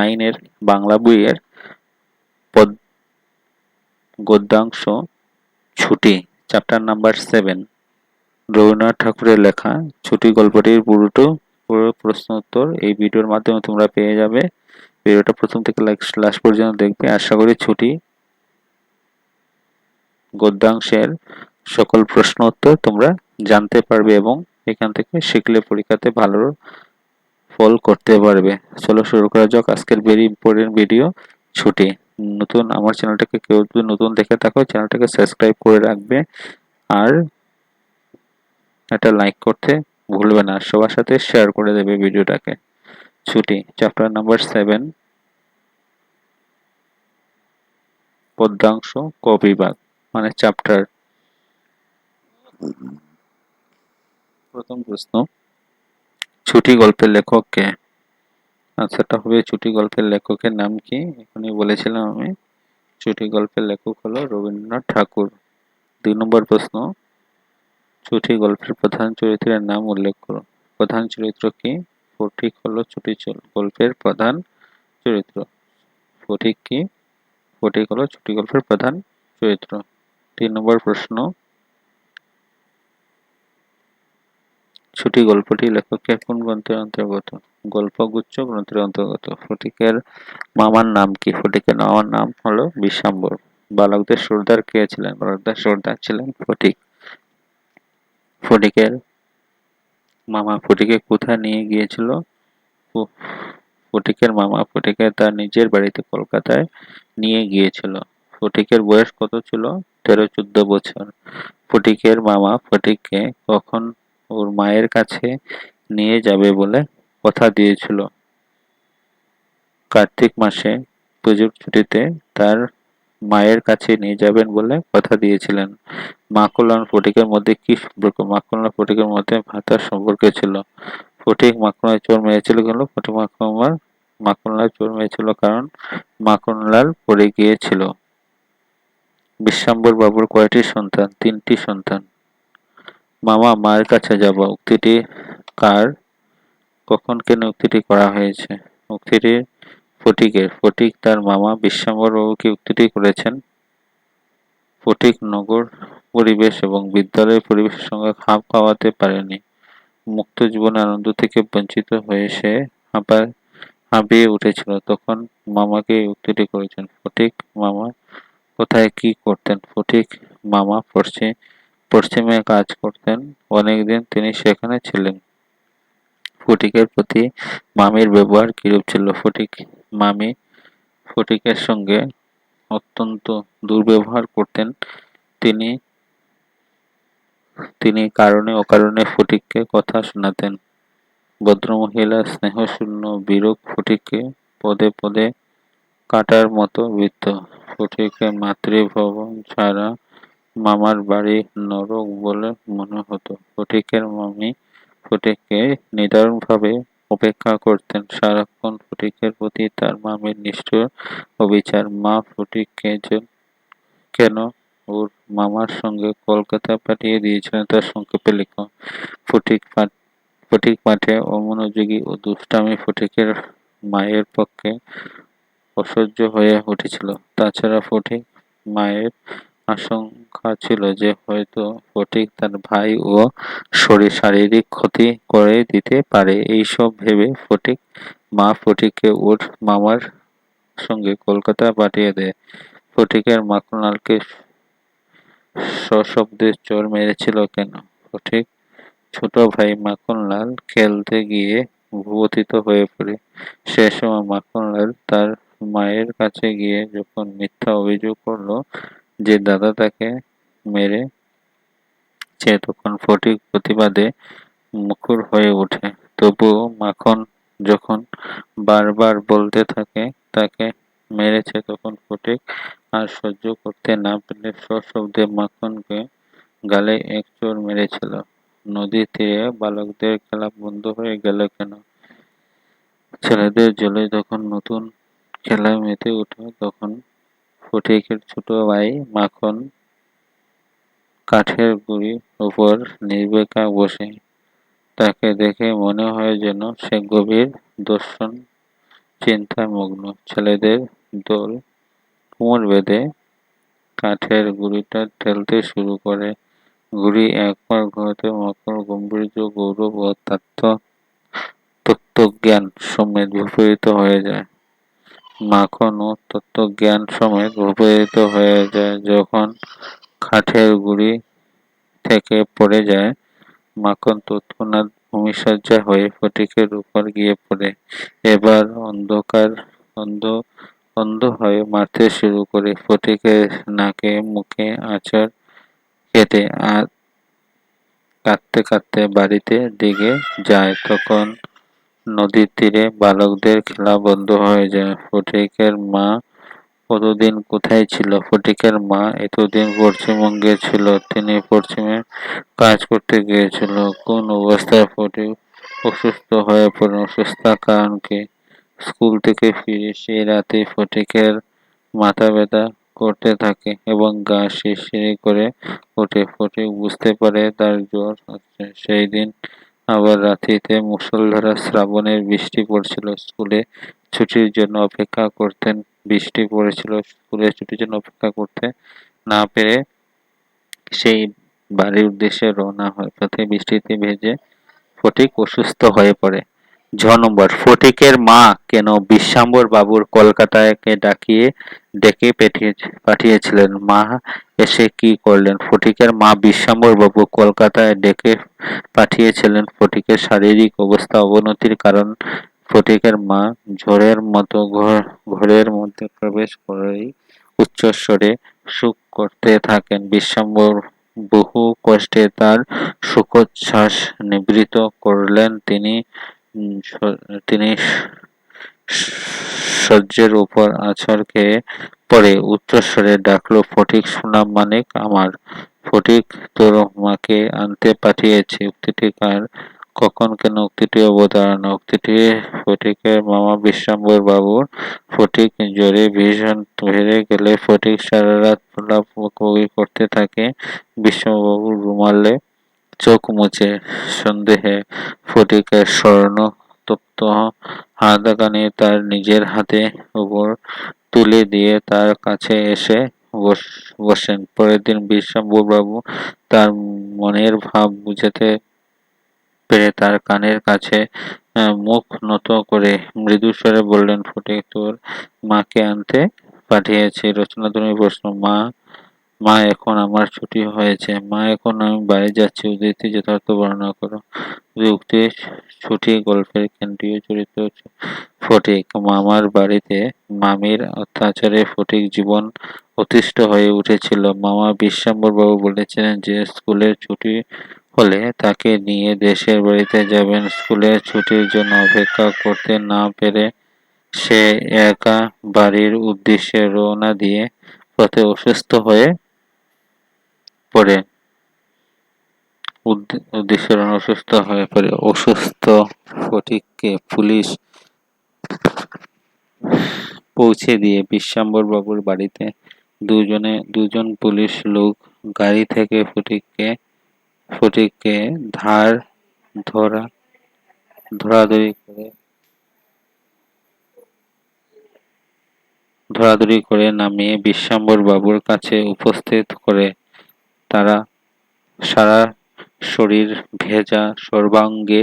9 বাংলা বইয়ের গদ্যাংশ ছুটি, chapter number 7, Rabindranath ঠাকুরের লেখা ছুটি গল্পটির পুরো প্রশ্ন উত্তর এই ভিডিওর মাধ্যমে তোমরা পেয়ে যাবে। ভিডিওটা প্রথম থেকে লাস্ট পর্যন্ত দেখবে। আশা করি ছুটি গদ্যাংশের সকল প্রশ্ন উত্তর তোমরা জানতে পারবে এবং এখান থেকে শিখলে পরীক্ষাতে ভালো ফল করতে পারবে। চলো শুরু করা যাক আজকের ভেরি ইম্পর্টেন্ট ভিডিও, ছুটি। নতুন আমার চ্যানেলটাকে কেউ যদি নতুন দেখে থাকো চ্যানেলটাকে সাবস্ক্রাইব করে রাখবে আর এটা লাইক করতে ভুলবে না, সবার সাথে শেয়ার করে দেবে ভিডিওটাকে। ছুটি, চ্যাপ্টার নাম্বার 7, পদ্যাংশ ক বিভাগ মানে চ্যাপ্টার। প্রথম প্রশ্ন, ছুটি গল্পের লেখক কে? আনসারটা হবে ছুটি গল্পের লেখকের নাম কি? এখনই বলেছিলাম আমি, ছুটি গল্পের লেখক হলো রবীন্দ্রনাথ ঠাকুর। 2 নম্বর প্রশ্ন, ছুটি গল্পের প্রধান চরিত্রের নাম উল্লেখ করো। প্রধান চরিত্র কি? ফটিক হলো ছুটি গল্পের প্রধান চরিত্র। ফটিক কি? ফটিক হলো ছুটি গল্পের প্রধান চরিত্র। 3 নম্বর প্রশ্ন, ছুটি গল্পটি লেখকের কোন গ্রন্থের অন্তর্গত? গল্পগুচ্ছ গ্রন্থের অন্তর্গত। ফটিকের মামার নাম কি? ফটিকের মামার নাম হলো বিশ্বম্বর। বালকদের সর্দার কে ছিলেন? বালকদের সর্দার ছিলেন ফটিক। ফটিকের মামা ফটিকে কোথায় নিয়ে গিয়েছিল? ফটিকের মামা ফটিকে তার নিজের বাড়িতে কলকাতায় নিয়ে গিয়েছিল। ফটিকের বয়স কত ছিল? 13-14 বছর। ফটিকের মামা ফটিককে কখন ওর মায়ের কাছে নিয়ে যাবে বলে কথা দিয়েছিল? কার্তিক মাসে পুজোর ছুটিতে তার মায়ের কাছে নিয়ে যাবেন বলে কথা দিয়েছিলেন। মাখন আর ফটিকের মধ্যে কি সম্পর্ক? মাখন আর ফটিকের মধ্যে ভাতার সম্পর্ক ছিল। ফটিক মাখনের চোর মেরেছিল কেন? ফটিক মাখনলাল চোর মেরেছিল কারণ মাখনলাল পড়ে গিয়েছিল। বিশ্বাম্বর বাবুর কয়টি সন্তান? 3টি সন্তান। মামা মায়ের কাছে যাব উক্তিটি কার? কখন কেন উক্তিটি করা হয়েছে? উক্তিটি ফটিকের। ফটিক তার মামা বিশ্বাম্বর বাবুকে উক্তিটি করেছেন। ফটিক নগর পরিবেশ এবং বিদ্যালয়ের পরিবেশের সঙ্গে খাপ খাওয়াতে পারেনি। মুক্ত জীবনের আনন্দ থেকে বঞ্চিত হয়ে সে হাঁপিয়ে উঠেছিল, তখন মামাকে এই উক্তিটি করেছেন। ফটিক মামা কোথায় কি করতেন? ফটিক মামা পশ্চিমে কাজ করতেন, অনেকদিন তিনি সেখানে ছিলেন। ফটিকের প্রতি মামির ব্যবহার কিরূপ ছিল? মামি ফটিকের সঙ্গে অত্যন্ত দুর্ব্যবহার করতেন। তিনি কারণে অকারণে ফটিককে কথা শোনাতেন। ভদ্রমহিলা স্নেহশূন্য বিরূপ ফটিককে পদে পদে কাঁটার মতো বিদ্ধ। ফটিকের মাতৃভবন ছাড়া মামার বাড়ি নরক বলে মনে হতো। ফটিকের মামি ফটিককে নিদারুণভাবে উপেক্ষা করতেন। সারাক্ষণ ফটিকের প্রতি তার মামির নিষ্ঠুর অবিচার। মা ফটিককে কেন ওর মামার সঙ্গে কলকাতা পাঠিয়ে দিয়েছিলেন তা সংক্ষেপে লিখো। ফটিক পাঠে অমনোযোগী ও দুষ্টামি ফটিকের মায়ের পক্ষে অসহ্য হয়ে উঠেছিল। তাছাড়া ফটিক মায়ের আশঙ্কা ছিল যে হয়তো ফটিক তার ভাই ও শারীরিক ক্ষতি করে দিতে পারে। এইসব ভেবে মা ফটিককে ওর মামার সঙ্গে কলকাতা পাঠিয়ে দেয়। ফটিকের মাখনলালকে সশব্দে চোর মেরেছিল কেন? ফটিক ছোট ভাই মাখনলাল খেলতে গিয়ে ভূপতিত হয়ে পড়ে। সে সময় মাখনলাল তার মায়ের কাছে গিয়ে যখন মিথ্যা অভিযোগ করলো যে দাদা তাকে মেরেছে, তখন ফটিক প্রতিবাদে মুখর হয়ে ওঠে। তবুও মাখন যখন বারবার বলতে থাকে তাকে মেরেছে, তখন ফটিক আর সহ্য করতে না পেরে সশব্দে মাখনকে গালে এক চড় মেরেছিল। নদীর তীরে বালকদের খেলা বন্ধ হয়ে গেল কেন? ছেলেদের জলে যখন নতুন খেলায় মেতে উঠে, তখন ফটিকের ছোট ভাই মাখন কাঠের গুঁড়ির উপর নির্বিকার বসে। তাকে দেখে মনে হয় যেন সে গভীর দর্শন চিন্তায় মগ্ন। ছেলেদের দল কোমর বেঁধে কাঠের গুঁড়িটা ঠেলতে শুরু করে। গুঁড়ি একবার ঘোরাতে মাখন গাম্ভীর্য, গৌরব ও তত্ত্বজ্ঞান সমেত বিপরীত হয়ে যায়। মাখন ও তত্ত্বজ্ঞান সমেত বিপরীত হয়ে যায় যখন কাঠের গুঁড়ি থেকে পড়ে যায়। মাখন তৎক্ষণাৎ ভূমিশয্যা হয়ে ফটিকের উপর গিয়ে পড়ে। এবার অন্ধ অন্ধ হয়ে মারতে শুরু করে। ফটিকের নাকে মুখে আঁচড় কেটে আর কাঁদতে কাঁদতে বাড়িতে দিকে যায়। তখন নদীর তীরে বালকদের খেলা বন্ধ হয়ে যায়। ফটিকের মা কতদিন কোথায় ছিল? ফটিকের মা এতদিন পশ্চিমবঙ্গে ছিল। তিনি পশ্চিমে কাজ করতে গিয়েছিল। কোন অবস্থায় ফটিক অসুস্থ হয়ে পড়ে? অসুস্থতার কারণ কি? স্কুল থেকে ফিরে সেই রাতে ফটিকের মাথা ব্যথা করতে থাকে এবং গা শিরশির করে ওঠে। ফটিক বুঝতে পারে তার জ্বর হচ্ছে। সেই দিন আবার রাত্রিতে মুষলধারে শ্রাবণের বৃষ্টি পড়ছিল। স্কুলে ছুটির জন্য অপেক্ষা করতেন। বৃষ্টি পড়েছিল, স্কুলে ছুটির জন্য অপেক্ষা করতে না পেরে সেই বাড়ির উদ্দেশ্যে রওনা হয়। পথে বৃষ্টিতে ভেজে ফটিক অসুস্থ হয়ে পড়ে। নম্বর, ফটিকের মা কেন বিশ্বাম্বর বাবুর কলকাতায় ডেকে পাঠিয়েছিলেন? মা এসে কি করলেন? ফটিকের মা বিশ্বাম্বর বাবু কলকাতায় ডেকে পাঠিয়েছিলেন ফটিকের শারীরিক অবস্থা অবনতির কারণ। ফটিকের মা ঝড়ের মতো ঘরের মধ্যে প্রবেশ করেই উচ্চস্বরে সুখ করতে থাকেন। বিশ্বাম্বর বহু কষ্টে তার শোকোচ্ছ্বাস নিবৃত্ত করলেন। তিনি শয্যের উপর আছড় খেয়ে পড়ে উচ্চস্বরে ডাকল, ফটিক সোনা মানিক আমার। ফটিক, তোর মাকে আনতে পাঠিয়েছি। উক্তিটি কার? কখন, কেন? উক্তিটি অবতারণা। উক্তিটি ফটিকের মামা বিশ্বাম্বর বাবুর। ফটিক জ্বরে ভীষণ হেরে গেলে ফটিক সারা রাত বকাবকি করতে থাকে। বিশ্বাম্বর বাবুর রুমালে চোখ মুছে সন্দেহে ফটিকের স্বর্ণ-তপ্ত হাতখানি তার নিজের হাতের উপর তুলে দিয়ে তার কাছে এসে বসেন। পরের দিন বিশ্বাম্বর বাবু তার মনের ভাব বুঝাতে পেরে তার কানের কাছে মুখ নত করে মৃদুস্বরে বললেন, ফটিক, তোর মাকে আনতে পাঠিয়েছি। রচনাধর্মী প্রশ্ন। মা এখন আমার ছুটি হয়েছে। মা এখন আমি বাড়ি যাচ্ছি। উদ্ধৃতি যথার্থ বর্ণনা করো। উক্তি ছুটি গল্পের কেন্দ্রীয় চরিত্র ফটিক। মামার বাড়িতে মামির অত্যাচারে ফটিক জীবন অতিষ্ঠ হয়ে উঠেছিল। মামা বিশ্বাম্বর বাবু বলেছিলেন যে স্কুলের ছুটি হলে তাকে নিয়ে দেশের বাড়িতে যাবেন। স্কুলের ছুটির জন্য অপেক্ষা করতে না পেরে সে একা বাড়ির উদ্দেশ্যে রওনা দিয়ে পথে অসুস্থ হয়ে পড়ে। অসুস্থ ফটিককে পুলিশ পৌঁছে দিয়ে বিশ্বাম্বর বাবুর বাড়িতে দুজন পুলিশ লোক গাড়ি থেকে ফটিককে ধরাধরি করে নামিয়ে বিশ্বাম্বর বাবুর কাছে উপস্থিত করে। তারা সারা শরীর ভেজা, সর্বাঙ্গে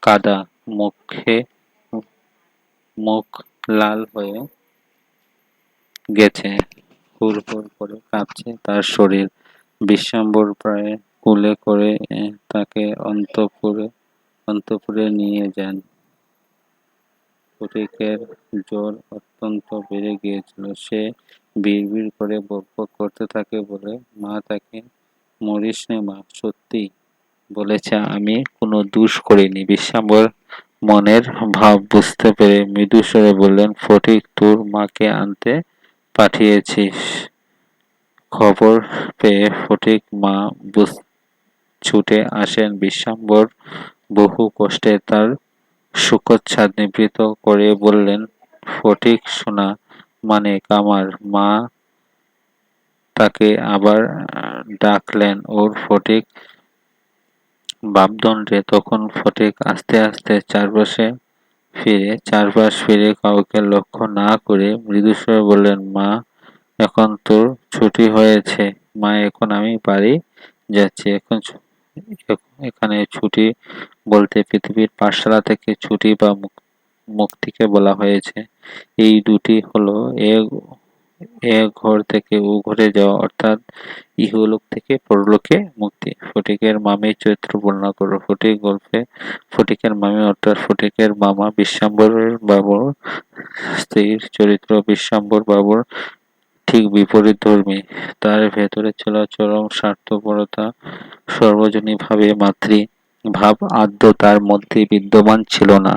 কাদা, মুখ লাল হয়ে গেছে। হুড়হুড় করে কাঁপছে তার শরীর। বিশ্বাম্বর প্রায় কুলে করে তাকে অন্তঃপুরে নিয়ে যান। ফটিকের জ্বর অত্যন্ত বেড়ে গিয়েছিল। সে বিড়বিড় করে বকবক করতে থাকে বলে মা তাকে, মরিস নে মা, সত্যি বলেছে আমি কোনো দোষ করিনি। বিশ্বাম্বর মনের ভাব বুঝতে পেরে মৃদুস্বরে বললেন, ফটিক, তোর মাকে আনতে পাঠিয়েছিস। খবর পেয়ে ফটিক মা ছুটে আসেন। বিশ্বাম্বর বহু কষ্টে তার শোকচ্ছ্বাস নিবৃত্ত করে বললেন, ফটিক সোনা মানিক আমার। মা তাকে আবার ডাকলেন, ওর ফটিক বাপদণ্ডে। তখন ফটিক আস্তে আস্তে চারপাশে ফিরে চারপাশ ফিরে কাউকে লক্ষ্য না করে মৃদুস্বরে বললেন, মা, এখন তোর ছুটি হয়েছে। মা, এখন আমি বাড়ি যাচ্ছি। এখানে ছুটি বলতে পৃথিবীর পাঠশালা থেকে ছুটি বা মুক্তিকে বলা হয়েছে। এই দুটি হলো এক এক ঘর থেকে ও ঘরে যাওয়া, অর্থাৎ ইহলোক থেকে পরলোকে মুক্তি। ফটিকের মামির চরিত্র বর্ণনা করো। ফটিক গল্পে ফটিকের মামি অর্থাৎ ফটিকের মামা বিশ্বাম্বর বাবুর স্ত্রীর চরিত্র বিশ্বাম্বর বাবুর ঠিক বিপরীতধর্মী। তার ভেতরে ছিল চরম স্বার্থপরতা, সর্বজনীনভাবে মাতৃ ভাব আদৌ তার মধ্যে বিদ্যমান ছিল না।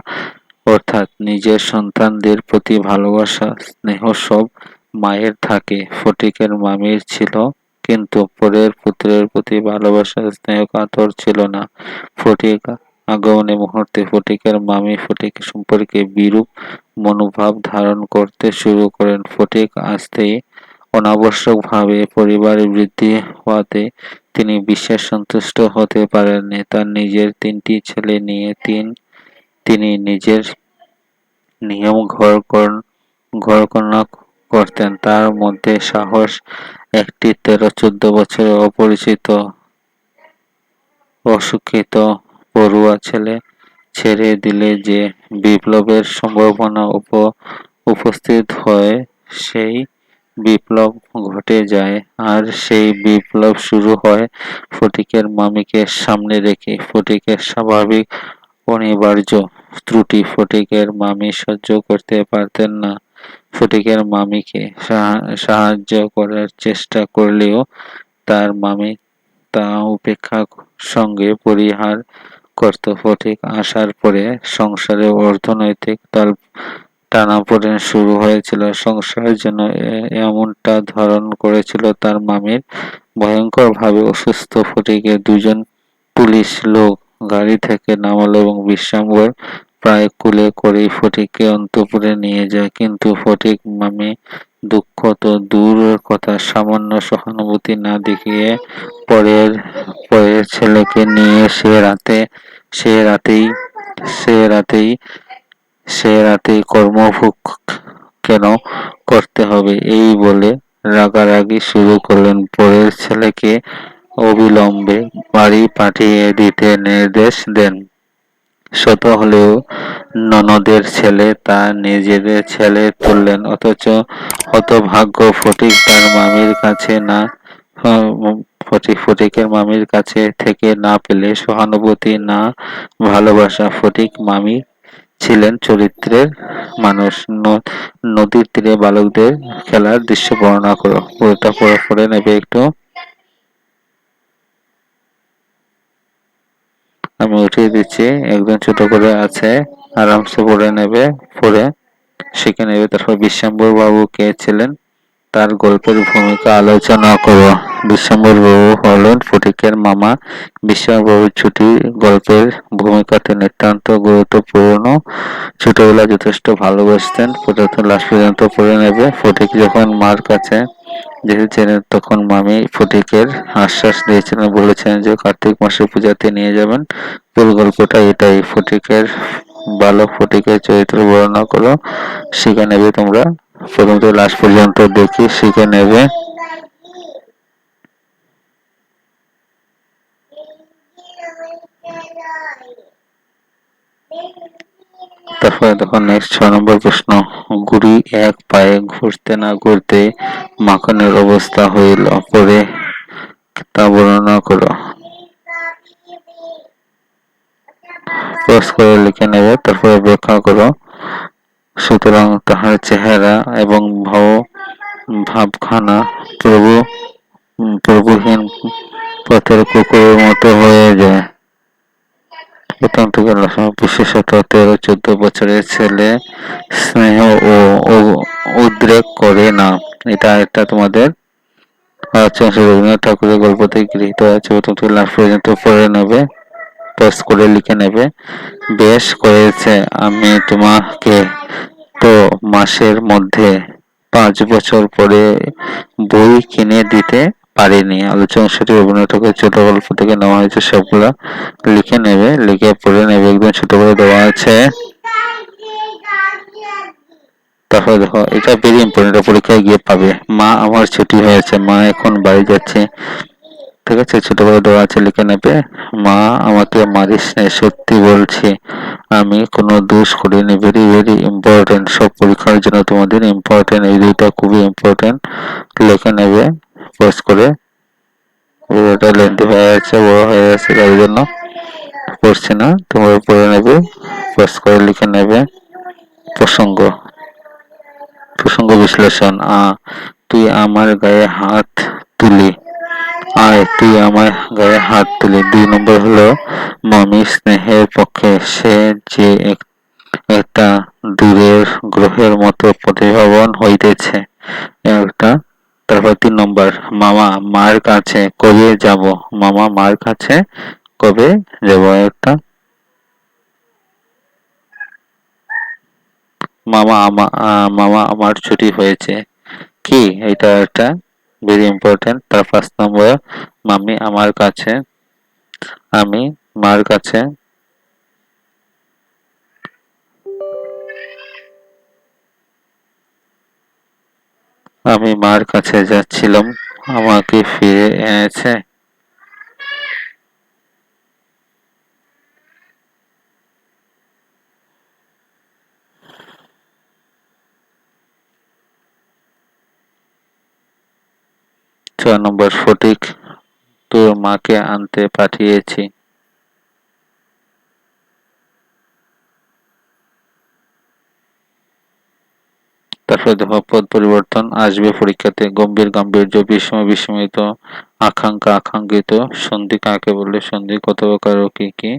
অর্থাৎ নিজের সন্তানদের প্রতি ভালোবাসা স্নেহ সব মায়ের থাকে, ফটিকের মামির ছিল, কিন্তু পরের পুত্রের প্রতি ভালোবাসা স্নেহ কাতর ছিল না। ফটিক আগমনের মুহূর্তে ফটিকের মামি ফটিক সম্পর্কে বিরূপ মনোভাব ধারণ করতে শুরু করেন। ফটিক আসতেই অনাবশ্যকভাবে পরিবারের বৃদ্ধি হওয়াতে তিনি বিশেষ সন্তুষ্ট হতে পারেননি। তার নিজের তিনটি ছেলে নিয়ে তিনি নিজের নিয়ম ঘরকন্না করতেন। তার মধ্যে সাহস একটি 13-14 বছরের অপরিচিত অশিক্ষিত পড়ুয়া ছেলে ছেড়ে দিলে যে বিপ্লবের সম্ভাবনা উপস্থিত হয়, সেই বিপ্লব ঘটে যায়। আর সেই বিপ্লব শুরু হয় ফটিকের মামিকে সামনে রেখে। ফটিকের স্বাভাবিক অনিবার্য ত্রুটি ফটিকের মামি সহ্য করতে পারতেন না। ফটিকের মামিকে সাহায্য করার চেষ্টা করলেও তার মামি তা উপেক্ষার সঙ্গে পরিহার করত। ফটিক আসার পরে সংসারে অর্থনৈতিক টানাপোড়েন শুরু হয়েছিল। সংসার যেন এমনটা ধারণ করেছিল তার মামির ভয়ঙ্করভাবে অসুস্থ ফটিকের দুজন পুলিশ লোক গাড়ি থেকে নামালো এবং বিশ্বাম্বর প্রায় কোলে করেই ফটিককে অন্তঃপুরে নিয়ে যায়। কিন্তু ফটিক মামি দুঃখ তো দূরের কথা, সামান্য সহানুভূতি না দেখিয়ে পরের পরের ছেলেকে নিয়ে সে রাতেই সে রাতেই সে রাতেই কর্মভোগ কেন করতে হবে, এই বলে রাগারাগি শুরু করলেন। পরের ছেলেকে অবিলম্বে বাড়ি পাঠিয়ে দিতে নির্দেশ দেন। শত হলেও ননদের ছেলে তা নিজেদের ছেলে তুললেন। অথচ হতভাগ্য ফটিক তার মামির কাছে না ফটিকের মামির কাছে থেকে না পেলে সহানুভূতি না ভালোবাসা। ফটিক মামি ছিলেন চরিত্রের মানুষ। নদীর তীরে বালকদের খেলার দৃশ্য বর্ণনা করো। পুরোটা পড়ে নেবে একটু। আমি উঠিয়ে দিচ্ছি, একদম ছোট করে আছে, আরামসে পড়ে নেবে, পড়ে শিখে নেবে। তারপর বিশ্বাম্বর বাবু কে ছিলেন তার গল্পের ভূমিকা আলোচনা করো। বিশ্বাম্বর বাবু হলেন ফটিকের মামা। বিশ্বাম্বর বাবুর ছুটি গল্পের ভূমিকাতে নিতান্ত গুরুত্বপূর্ণ। ছোটবেলায় যথেষ্ট ভালোবাসতেন, লাস্ট পর্যন্ত পড়ে নেবে। ফটিক যখন মার কাছে এসেছিলেন তখন মামি ফটিকের আশ্বাস দিয়েছিলেন, বলেছিলেন যে কার্তিক মাসে পূজাতে নিয়ে যাবেন। মূল গল্পটা এটাই। বালক ফটিকের চরিত্র বর্ণনা করো, শিখে নেবে তোমরা। প্রথম থেকে লাস্ট পর্যন্ত দেখি শিখে নেবে। তারপরে দেখো নেক্সট 6 নম্বর প্রশ্ন। গুড়ি এক পায়ে ঘুরতে না ঘুরতে মাখনের অবস্থা হইল, পরে তা বর্ণনা করো। পোস্ট করে লিখে নেবে, তারপরে ব্যাখ্যা করো। সুতরাং তাহার চেহারা এবং ভাবখানা প্রভুহীন পথের কুকুরের মতো হয়ে যায়। প্রথম থেকে বিশেষত 13-14 বছরের ছেলে স্নেহ ও উদ্রেক করে না। এটা তোমাদের রবীন্দ্রনাথ ঠাকুরের গল্প থেকে গৃহীত আছে। প্রথম থেকে লাস্ট পর্যন্ত পড়ে নেবে, পোস্ট করে লিখে নেবে। বেশ করেছে আমি তোমাকে তো মাসের মধ্যে 5 বছর পরে বই কিনে দিতে পারিনি। আলোচনা অংশটি রবীন্দ্রনাথ ঠাকুরের ছোট গল্প থেকে নেওয়া হয়েছে। সবগুলা লিখে নেবে, লিখে পড়ে নেবে, একদম ছোট করে দেওয়া আছে। তারপরে দেখো এটা ভেরি ইম্পর্টেন্ট, পরীক্ষায় গিয়ে পাবে। মা আমার ছুটি হয়েছে, মা এখন বাড়ি যাচ্ছে। ঠিক আছে, ছোট বড় দেওয়া আছে, লিখে নেবে। মা আমাকে মারিস নে, সত্যি বলছি আমি কোনো দোষ করিনি। ভেরি ভেরি ইম্পর্টেন্ট, সব পরীক্ষার জন্য তোমাদের ইম্পর্টেন্ট, এই দুইটা খুবই ইম্পর্টেন্ট। লিখে নেবে পোস্ট করে। ভিডিওটা লেন্থি হয়ে যাচ্ছে, বড় হয়ে যাচ্ছে, তার জন্য পড়ছি না, তোমরা পড়ে নেবে, পোস্ট করে লিখে নেবে। প্রসঙ্গ, প্রসঙ্গ বিশ্লেষণ। তুই আমার গায়ে হাত তুলি, আয় তুই আমার গায়ে হাত তুলি। 2 নম্বর হলো মমি স্নেহের পক্ষে, সে যে একটা দূরের গ্রহের মতো প্রতিভাবান হইতেছে একটা। তারপর 3 নম্বর, মামা মার কাছে কবে যাব, মামা মার কাছে কবে যাব একটা। মামা আমার ছুটি হয়েছে, কি এটা একটা ভেরি ইম্পর্টেন্ট। তার 5 নম্বর, মামি আমার কাছে, আমি মার কাছে, আমি মার কাছে যাচ্ছিলাম, আমাকে ফিরে এনেছে। ছয় নম্বর, ফটিক তোর মাকে আনতে পাঠিয়েছি। তারপরে দেখো পদ পরিবর্তন আসবে পরীক্ষাতে। গম্ভীর গাম্ভীর্য, বিস্ময় বিস্মিত, আকাঙ্ক্ষা আকাঙ্ক্ষিত। সন্ধি কাকে বলে, সন্ধি কত প্রকার ও কি কি।